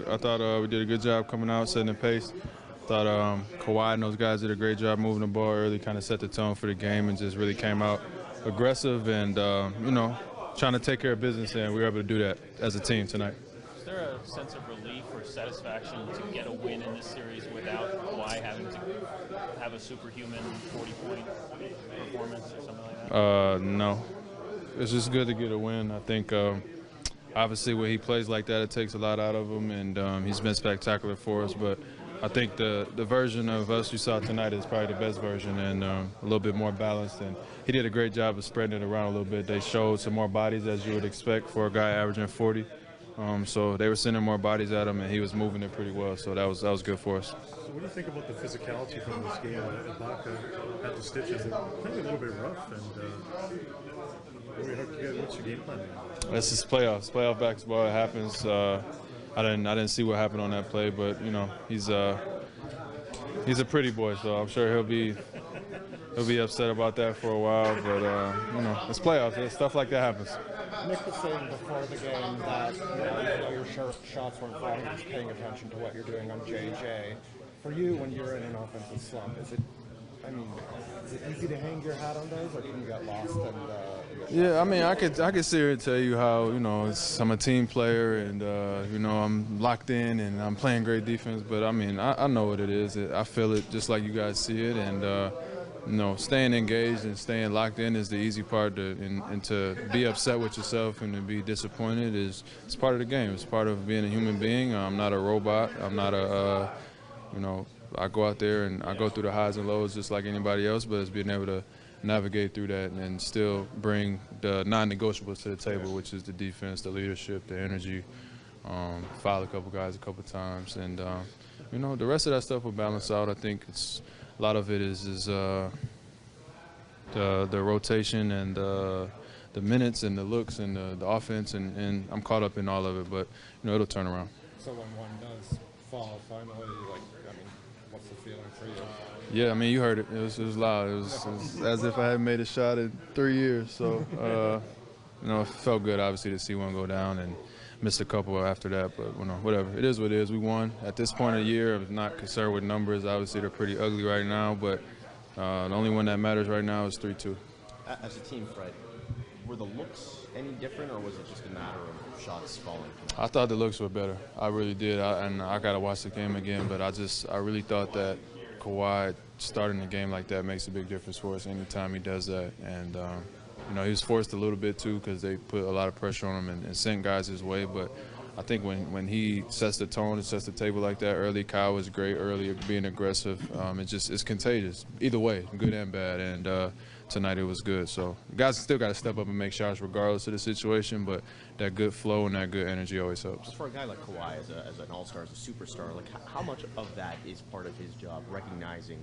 I thought we did a good job coming out, setting the pace. Thought Kawhi and those guys did a great job moving the ball early, kind of set the tone for the game, and just really came out aggressive and trying to take care of business. And we were able to do that as a team tonight. Is there a sense of relief or satisfaction to get a win in this series without Kawhi having to have a superhuman 40-point performance or something like that? No, it's just good to get a win. I think. Obviously, when he plays like that, it takes a lot out of him, and he's been spectacular for us. But I think the version of us you saw tonight is probably the best version and a little bit more balanced. And he did a great job of spreading it around a little bit. They showed some more bodies, as you would expect for a guy averaging 40. So they were sending more bodies at him, and he was moving it pretty well. So that was good for us. So what do you think about the physicality from this game? Ibaka had the stitches. They're playing a little bit rough, and what's your game plan? It's just playoffs. Playoff basketball. It happens. I didn't see what happened on that play, but he's a pretty boy, so I'm sure he'll be upset about that for a while. But it's playoffs. Stuff like that happens. Nick was saying before the game that even though your shots weren't falling, he was paying attention to what you're doing on JJ. For you, when you're in an offensive slump, is it easy to hang your hat on those, or can you get lost? Yeah, I mean, I could sit here and tell you how I'm a team player and I'm locked in and I'm playing great defense. But I mean, I know what it is. I feel it just like you guys see it, and staying engaged and staying locked in is the easy part. And to be upset with yourself and to be disappointed it's part of the game. It's part of being a human being. I'm not a robot. I'm not I go out there and I go through the highs and lows just like anybody else, but it's being able to navigate through that and still bring the non-negotiables to the table, which is the defense, the leadership, the energy, foul a couple guys a couple times, and the rest of that stuff will balance out. I think a lot of it is the rotation and the minutes and the looks and the offense, and I'm caught up in all of it, but it'll turn around. So when one does fall finally, what's the feeling for you? Yeah, I mean, you heard it. It was loud. It was as if I hadn't made a shot in 3 years. So, it felt good, obviously, to see one go down and missed a couple after that. But, whatever. It is what it is. We won. At this point of the year, I'm not concerned with numbers. Obviously, they're pretty ugly right now. But the only one that matters right now is 3-2. As a team, Fred, were the looks any different, or was it just a matter of shots falling? I thought the looks were better. I really did. I got to watch the game again. But I really thought that Kawhi starting the game like that makes a big difference for us anytime he does that. And, he was forced a little bit, too, because they put a lot of pressure on him and sent guys his way. But I think when he sets the tone and sets the table like that early, Kyle was great early, being aggressive. It's contagious, either way, good and bad. And tonight it was good. So guys still got to step up and make shots regardless of the situation, but that good flow and that good energy always helps. For a guy like Kawhi, as an all-star, as a superstar, how much of that is part of his job, recognizing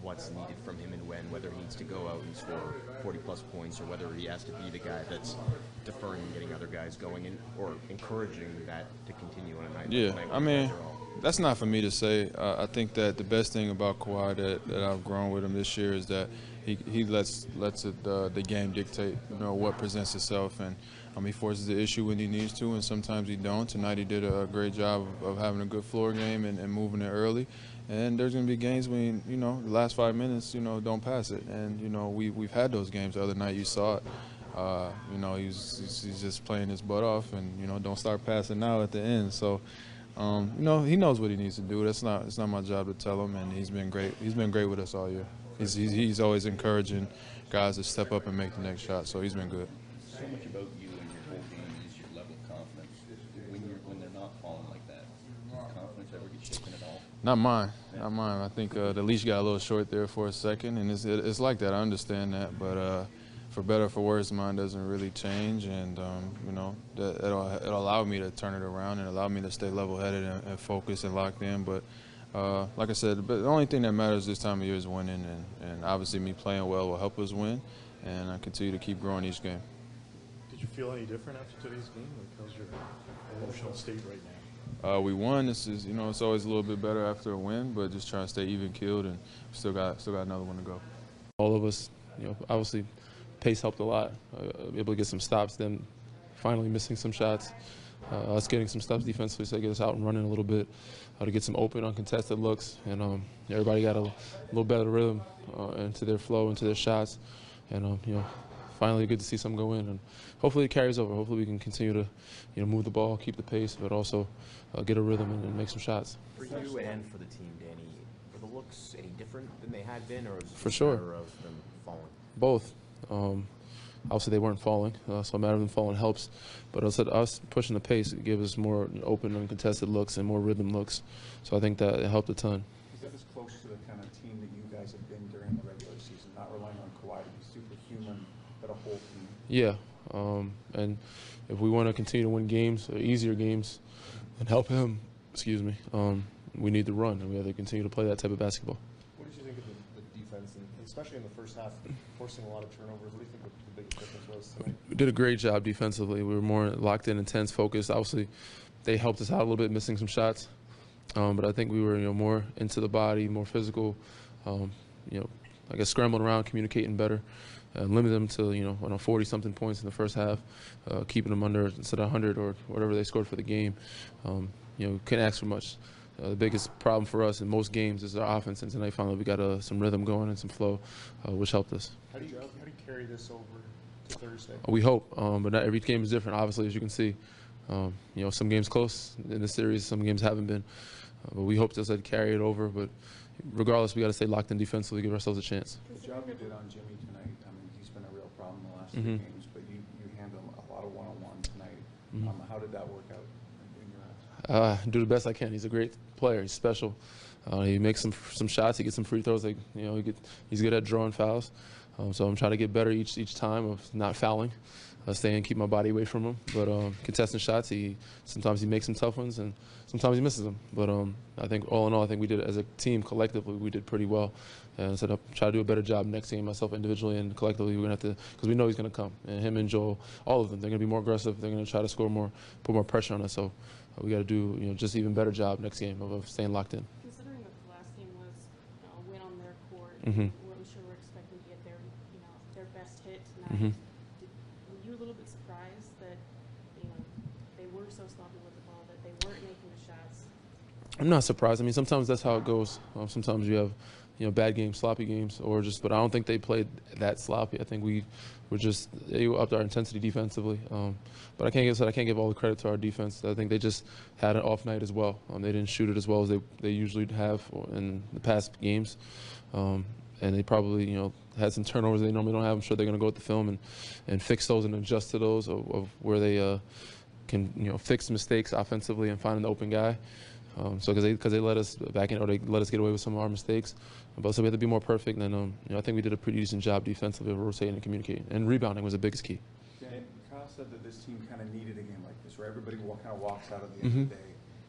what's needed from him and whether he needs to go out and score 40-plus points or whether he has to be the guy that's deferring and getting other guys going or encouraging that to continue on a night? Yeah, I mean, that's not for me to say. I think that the best thing about Kawhi that I've grown with him this year is that he lets the game dictate, what presents itself, and he forces the issue when he needs to, and sometimes he don't. Tonight he did a great job of having a good floor game and moving it early. And there's going to be games when, the last 5 minutes, don't pass it. And, we've had those games. The other night you saw it. He's just playing his butt off and, don't start passing now at the end. So, he knows what he needs to do. It's not my job to tell him, and he's been great. He's been great with us all year. He's always encouraging guys to step up and make the next shot, so he's been good. So much about you and your whole game is your level of confidence. When they're not falling like that, does confidence ever get shaken at all? Not mine. I think the leash got a little short there for a second, and it's like that. I understand that, but for better or for worse, mine doesn't really change, and it'll allow me to turn it around and allow me to stay level-headed and focused and locked in. But like I said, the only thing that matters this time of year is winning, and obviously me playing well will help us win, and I continue to keep growing each game. Did you feel any different after today's game? How's your emotional state right now? We won. It's always a little bit better after a win, but just trying to stay even-keeled, and still got another one to go. All of us, obviously, pace helped a lot. Able to get some stops, then finally missing some shots. us getting some steps defensively, so they get us out and running a little bit, to get some open, uncontested looks, and everybody got a little better rhythm into their flow, into their shots, and finally good to see something go in, and hopefully it carries over. Hopefully we can continue to move the ball, keep the pace, but also get a rhythm and make some shots. For you and for the team, Danny, were the looks any different than they had been, or was it For just sure. a matter of them falling? Both. Obviously, they weren't falling, so a matter of them falling helps. But I said us pushing the pace, it gave us more open, uncontested looks and more rhythm looks. So I think that it helped a ton. Is that as close to the kind of team that you guys have been during the regular season, not relying on Kawhi to be superhuman, but a whole team? Yeah, and if we want to continue to win games, easier games, and help him, we need to run, and we have to continue to play that type of basketball. What did you think of the defense, and especially in the first half, forcing a lot of turnovers? What do you think the biggest difference was tonight? We did a great job defensively. We were more locked in, intense, focused. Obviously, they helped us out a little bit, missing some shots. But I think we were, more into the body, more physical. I guess scrambling around, communicating better, limit them to 40-something points in the first half, keeping them under instead of 100 or whatever they scored for the game. Couldn't ask for much. The biggest problem for us in most games is our offense, and tonight finally we got some rhythm going and some flow, which helped us. How do you carry this over to Thursday? We hope, but not every game is different, obviously, as you can see. Some games close in the series, some games haven't been. But we hope to carry it over. But regardless, we got to stay locked in defensively, give ourselves a chance. The job you did on Jimmy tonight, I mean, he's been a real problem the last 2 games, but you handled a lot of one-on-one tonight. How did that work out in your eyes? Do the best I can. He's a great player. He's special. He makes some shots. He gets some free throws. He's good at drawing fouls. So I'm trying to get better each time of not fouling, staying, keep my body away from him. But contesting shots, sometimes he makes some tough ones and sometimes he misses them. But I think all in all, I think we did as a team collectively, we did pretty well. And so I'll try to do a better job next game, myself individually and collectively. We're gonna have to, because we know he's gonna come. And him and Joel, all of them, they're gonna be more aggressive. They're gonna try to score more, put more pressure on us. So we got to do just even better job next game of staying locked in. Considering that the last game was a win on their court, Mhm. I'm sure we're expecting to get their best hit tonight. Were you a little bit surprised that they were so sloppy with the ball, that they weren't making the shots? I'm not surprised. I mean, sometimes that's how it goes. Sometimes you have bad games, sloppy games, but I don't think they played that sloppy. I think they upped our intensity defensively. But I can't give all the credit to our defense. I think they just had an off night as well. They didn't shoot it as well as they usually have in the past games. And they probably, had some turnovers they normally don't have. I'm sure they're going to go at the film and fix those and adjust to those of where they can, fix mistakes offensively and find an open guy. So because they let us back in, or they let us get away with some of our mistakes. But so we have to be more perfect. And I think we did a pretty decent job defensively of rotating and communicating. And rebounding was the biggest key. Dan, Kyle said that this team kind of needed a game like this, where everybody kind of walks out at the end of the day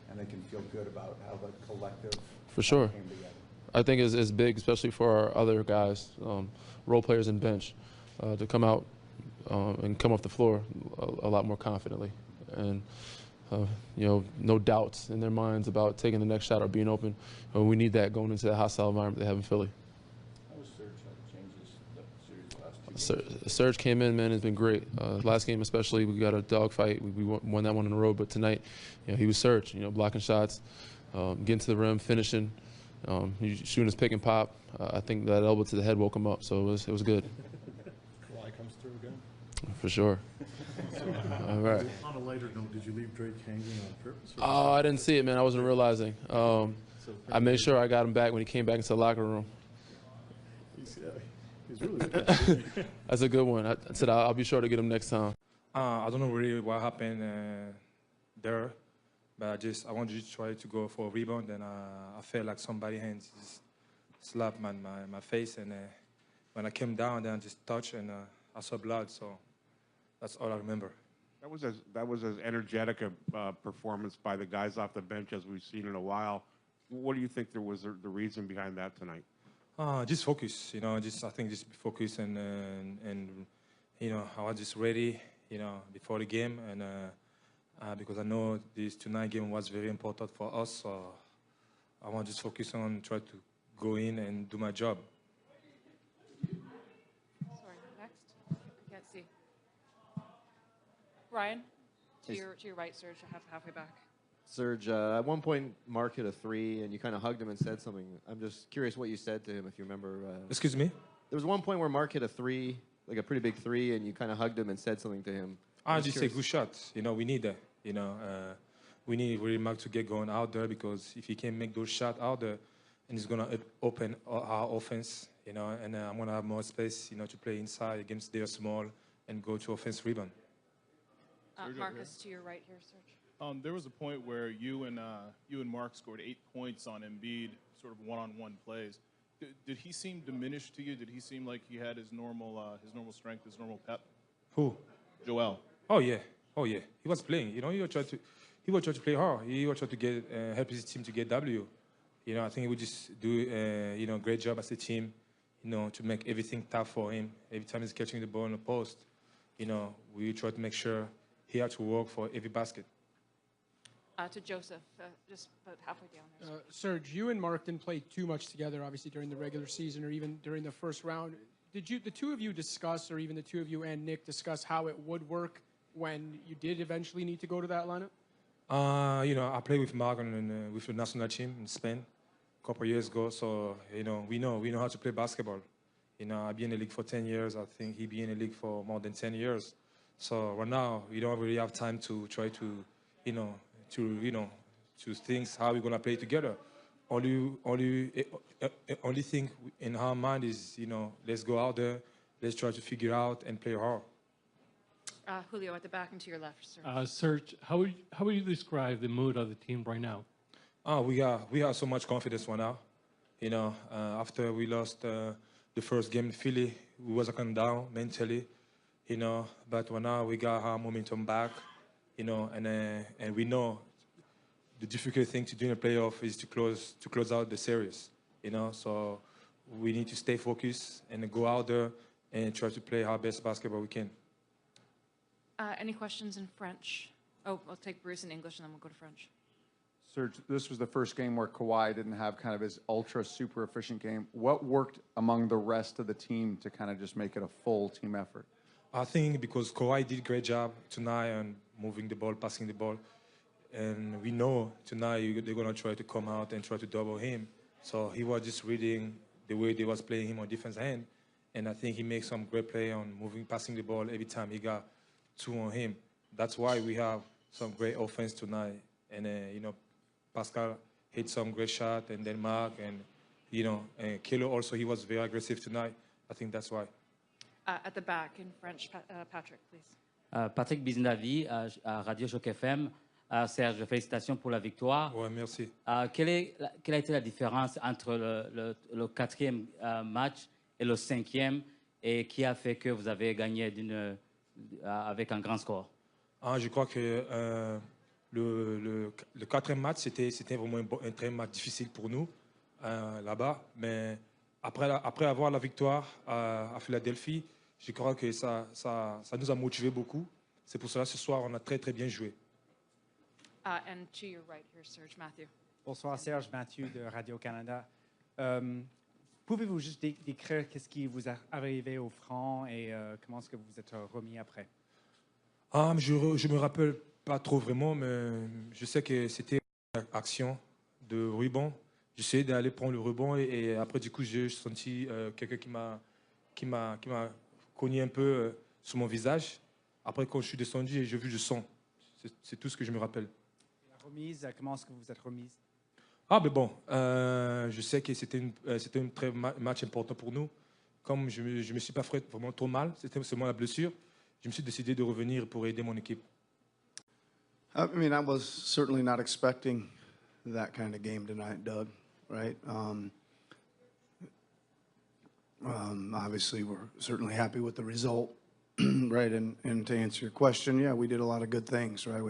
and they can feel good about how the collective For sure. came together. I think is big, especially for our other guys, role players and bench, to come out and come off the floor a lot more confidently. And no doubts in their minds about taking the next shot or being open. We need that going into the hostile environment they have in Philly. How was Serge changes the series last 2 games? Serge came in, man, has been great. Last game especially, we got a dogfight. We won that one in a row, but tonight, he was Serge, blocking shots, getting to the rim, finishing, shooting his pick and pop. I think that elbow to the head woke him up, so it was good. Kawhi comes through again. For sure. All right. On a lighter note, did you leave Drake hanging on purpose? Oh, I didn't see it, man. I wasn't realizing. I made sure I got him back when he came back into the locker room. He's really good. That's a good one. I said I'll be sure to get him next time. I don't know really what happened there, but I wanted to try to go for a rebound, and I felt like somebody hands just slapped my face, and when I came down, then I just touched, and I saw blood, so that's all I remember. That was as energetic a performance by the guys off the bench as we've seen in a while. What do you think there was the reason behind that tonight? Just focus, I think just focus and I was just ready, before the game, and because I know this tonight game was very important for us, so I want to just focus on try to go in and do my job. Sorry, next? I can't see. Ryan? To your right, Serge, halfway back. Serge, at one point, Mark hit a three, and you kind of hugged him and said something. I'm just curious what you said to him, if you remember. Excuse me? There was one point where Mark hit a three, like a pretty big three, and you kind of hugged him and said something to him. I just say good shot. You know, we need that. You know, we need really Mark to get going out there, because if he can make those shots out there, and he's gonna open our offense. You know, and I'm gonna have more space. You know, to play inside against their small and go to offense rebound. Marcus, to your right here, Serge. There was a point where you and Mark scored 8 points on Embiid, sort of one-on-one plays. Did he seem diminished to you? Did he seem like he had his normal strength, his normal pep? Who? Joel. Oh yeah. He was playing. You know, he was trying to play hard. He was trying to get help his team to get W. You know, I think he would just do great job as a team. You know, to make everything tough for him. Every time he's catching the ball in the post, you know, we try to make sure he had to work for every basket. To Joseph, just about halfway down there. Serge, you and Mark didn't play too much together, obviously, during the regular season or even during the first round. Did the two of you discuss, or even the two of you and Nick discuss, how it would work when you did eventually need to go to that lineup? You know, I played with Mark with the national team in Spain a couple of years ago, so you know we know how to play basketball. You know, I've been in the league for 10 years. I think he's been in the league for more than 10 years. So right now we don't really have time to try to, to think how we're gonna play together. Only thing in our mind is, you know, let's go out there, let's try to figure out and play hard. Julio at the back and to your left, sir. Serge, how would you describe the mood of the team right now? We have so much confidence right now. You know, after we lost the first game in Philly, we was kind of down mentally. You know, but right now we got our momentum back. You know, and we know the difficult thing to do in a playoff is to close out the series. You know, so we need to stay focused and go out there and try to play our best basketball we can. Any questions in French? Oh, I'll take Bruce in English and then we'll go to French. Serge, this was the first game where Kawhi didn't have kind of his ultra super efficient game. What worked among the rest of the team to kind of just make it a full team effort? I think because Kawhi did a great job tonight on moving the ball, passing the ball. And we know tonight they're going to try to come out and try to double him. So he was just reading the way they was playing him on defense end. And I think he makes some great play on moving, passing the ball every time he got two on him. That's why we have some great offense tonight. And, you know, Pascal hit some great shot, and then Mark, and, you know, and Kilo also, he was very aggressive tonight. I think that's why. At the back in French, Patrick, please. Patrick Biznavi à Radio Choc FM. Serge, félicitations pour la victoire. Ouais, merci. Quelle a été la différence entre le quatrième match et le cinquième, et qui a fait que vous avez gagné avec un grand score? Je crois que le quatrième match, c'était vraiment un très match difficile pour nous là-bas. Mais après avoir la victoire à Philadelphie, je crois que ça nous a motivés beaucoup. C'est pour cela ce soir, on a très très bien joué. And to your right here, Serge, Matthew. Bonsoir Serge, Mathieu de Radio-Canada. Pouvez-vous juste décrire qu'est-ce qui vous est arrivé au front et comment est-ce que vous êtes remis après? Je me rappelle pas trop vraiment, mais je sais que c'était une action de rebond. J'essayais d'aller prendre le rebond et après du coup j'ai senti quelqu'un qui m'a cogné un peu sur mon visage. Après quand je suis descendu, j'ai vu le sang. C'est tout ce que je me rappelle. La remise, comment est-ce que vous êtes remise? Mais bon, je sais que c'était un très match important pour nous. Comme je me suis pas fait vraiment trop mal, c'était seulement la blessure. Je me suis décidé de revenir pour aider mon équipe. I mean, I was certainly not expecting that kind of game tonight, Doug, right? Obviously, we're certainly happy with the result, right? And to answer your question, yeah, we did a lot of good things, right?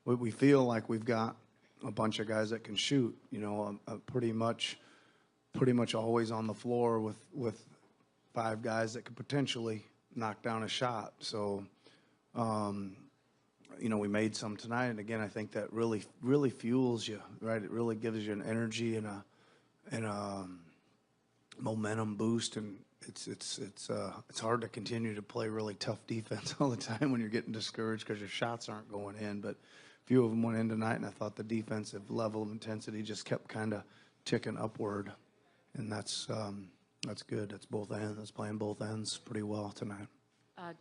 We feel like we've got a bunch of guys that can shoot, you know, pretty much always on the floor with 5 guys that could potentially knock down a shot. So, you know, we made some tonight, and again, I think that really fuels you, right? It really gives you an energy and a momentum boost, and it's hard to continue to play really tough defense all the time when you're getting discouraged because your shots aren't going in. But a few of them went in tonight, and I thought the defensive level of intensity just kept kind of ticking upward, and that's good. That's both ends. That's playing both ends pretty well tonight.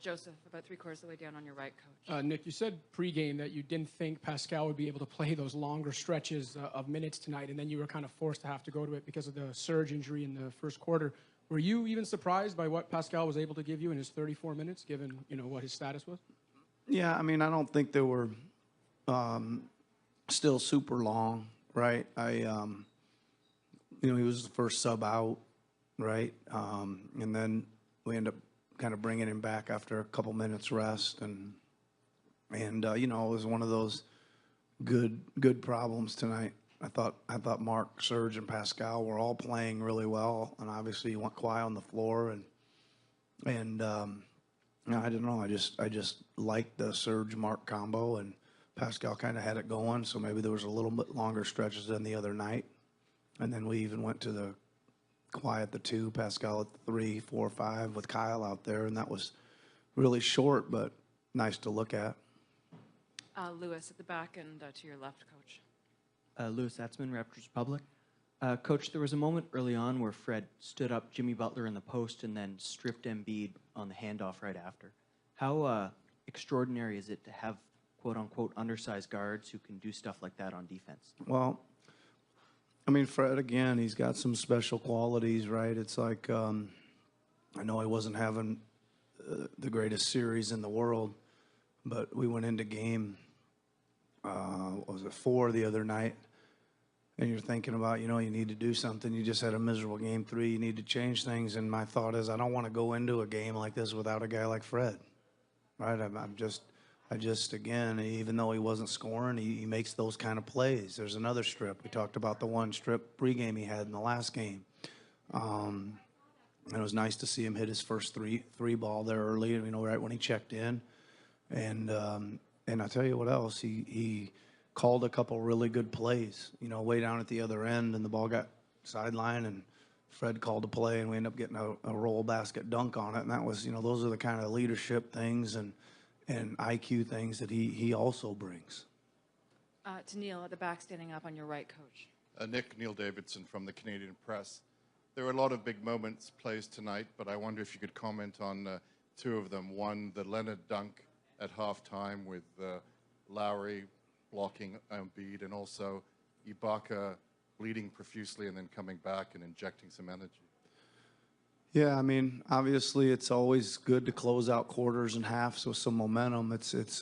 Joseph, about 3/4 of the way down on your right, Coach. Nick, you said pregame that you didn't think Pascal would be able to play those longer stretches of minutes tonight, and then you were kind of forced to have to go to it because of the Serge injury in the first quarter. Were you even surprised by what Pascal was able to give you in his 34 minutes, given what his status was? Yeah, I mean, I don't think they were still super long, right? He was the first sub out, right? And then we end up kind of bringing him back after a couple minutes rest, and it was one of those good problems tonight. I thought Mark, Serge, and Pascal were all playing really well, and obviously you want Kawhi on the floor, and I don't know, I just liked the Serge Mark combo, and Pascal kind of had it going, so maybe there was a little bit longer stretches than the other night, and then we even went to the Kawhi at the 2, Pascal at the 3, 4, 5 with Kyle out there, and that was really short but nice to look at. Lewis at the back and to your left, Coach. Lewis Atzman, Raptors Republic. Coach, there was a moment early on where Fred stood up Jimmy Butler in the post and then stripped Embiid on the handoff right after. How extraordinary is it to have quote-unquote undersized guards who can do stuff like that on defense? Well, I mean, Fred, again, he's got some special qualities, right? It's like, I know he wasn't having the greatest series in the world, but we went into game, what was it, 4 the other night, and you're thinking about, you need to do something. You just had a miserable game 3. You need to change things, and my thought is I don't want to go into a game like this without a guy like Fred, right? I just, again, even though he wasn't scoring, he makes those kind of plays. There's another strip. We talked about the one strip pregame he had in the last game. And it was nice to see him hit his first three ball there early, right when he checked in. And I tell you what else, he called a couple really good plays, way down at the other end, and the ball got sidelined, and Fred called a play, and we ended up getting a roll basket dunk on it. And that was, those are the kind of leadership things and IQ things that he also brings. To Neil at the back, standing up on your right, Coach. Nick, Neil Davidson from the Canadian Press. There were a lot of big moments, plays tonight, but I wonder if you could comment on 2 of them. One, the Leonard dunk at halftime with Lowry blocking Embiid, and also Ibaka bleeding profusely and then coming back and injecting some energy. Yeah, I mean, obviously it's always good to close out quarters and halves with some momentum. It's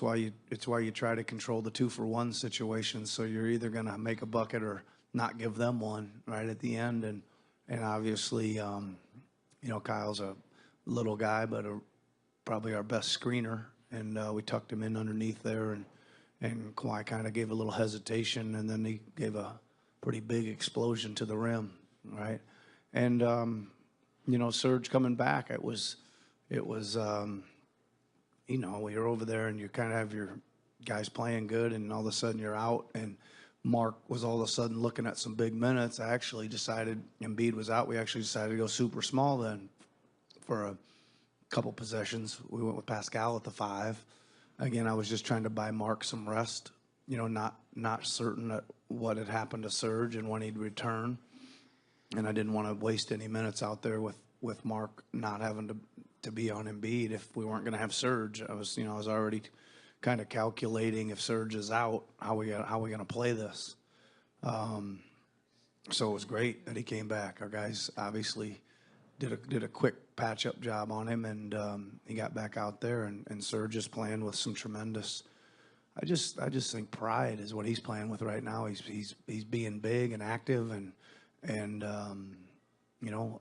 why you try to control the 2-for-1 situation. So you're either going to make a bucket or not give them one right at the end. And obviously, Kyle's a little guy, but probably our best screener. And we tucked him in underneath there, and Kawhi kind of gave a little hesitation, and then he gave a pretty big explosion to the rim, right? And Serge coming back, it was you're over there and you kind of have your guys playing good, and all of a sudden you're out, and Mark was all of a sudden looking at some big minutes. I actually decided, Embiid was out, we actually decided to go super small then for a couple possessions. We went with Pascal at the 5. Again, I was just trying to buy Mark some rest, not certain that what had happened to Serge and when he'd return. And I didn't want to waste any minutes out there with Mark not having to be on Embiid if we weren't going to have Serge. I was already kind of calculating if Serge is out, how we going to play this. So it was great that he came back. Our guys obviously did a quick patch-up job on him, and he got back out there, and Serge is playing with some tremendous. I just think pride is what he's playing with right now. He's being big and active and a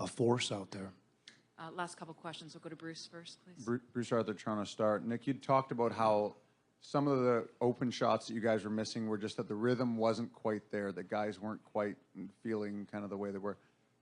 force out there. Last couple questions. We'll go to Bruce first, please. Bruce Arthur, Toronto Star. Nick, you talked about how some of the open shots that you guys were missing were just that the rhythm wasn't quite there, that guys weren't quite feeling kind of the way they were.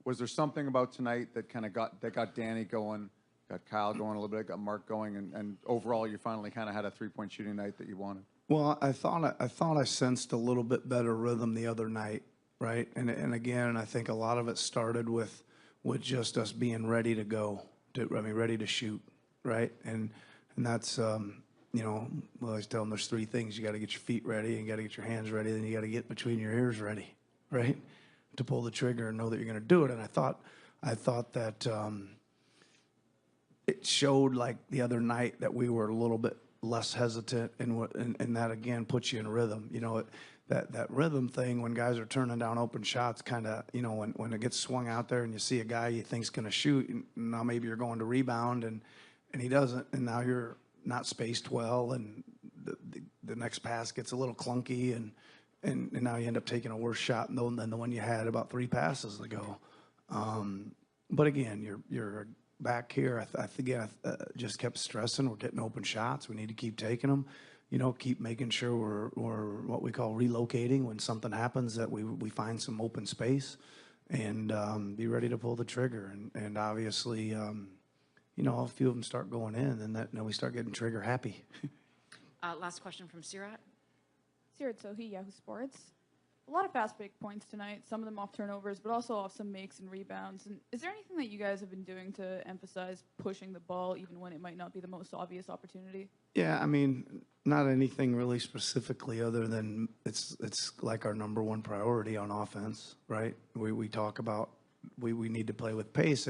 Was there something about tonight that kind of got Danny going, got Kyle going a little bit, got Mark going, and overall you finally kind of had a 3-point shooting night that you wanted? Well, I thought I sensed a little bit better rhythm the other night, right? And again, I think a lot of it started with with just us being ready to go, ready to shoot, right? And that's, you know, we always tell them there's three things. You got to get your feet ready, and you got to get your hands ready, then you got to get between your ears ready, right? To pull the trigger and know that you're going to do it. And I thought that it showed, like the other night, that we were a little bit less hesitant, and that again puts you in rhythm. You know, that rhythm thing when guys are turning down open shots, kind of, you know, when it gets swung out there and you see a guy you think's going to shoot, and now maybe you're going to rebound and he doesn't, and now you're not spaced well, and the next pass gets a little clunky, and now you end up taking a worse shot than the one you had about 3 passes ago. But again, you're back here. I think I just kept stressing, we're getting open shots. We need to keep taking them. You know, keep making sure we're what we call relocating when something happens, that we find some open space, and be ready to pull the trigger. And obviously, you know, a few of them start going in, and then we start getting trigger happy. Last question from Sirat. Sirat Sohi, Yahoo Sports. A lot of fast break points tonight, some of them off turnovers, but also off some makes and rebounds. And is there anything that you guys have been doing to emphasize pushing the ball even when it might not be the most obvious opportunity? Yeah, I mean, not anything really specifically, other than it's like our number one priority on offense, right? We talk about we need to play with pace,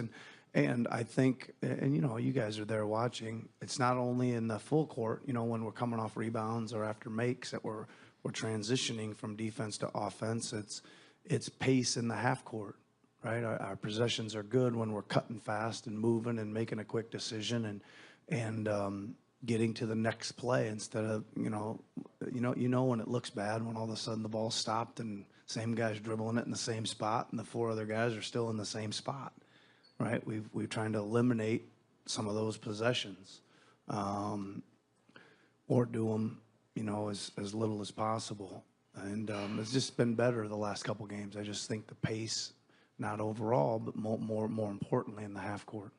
and I think, and you know, you guys are there watching, it's not only in the full court, you know, when we're coming off rebounds or after makes that we're transitioning from defense to offense. It's pace in the half court, right? Our possessions are good when we're cutting fast and moving and making a quick decision and getting to the next play, instead of, you know when it looks bad, when all of a sudden the ball stopped and same guy's dribbling it in the same spot and the 4 other guys are still in the same spot, right? We're trying to eliminate some of those possessions, or do them, you know, as little as possible. And it's just been better the last couple games. I just think the pace, not overall, but more importantly in the half court.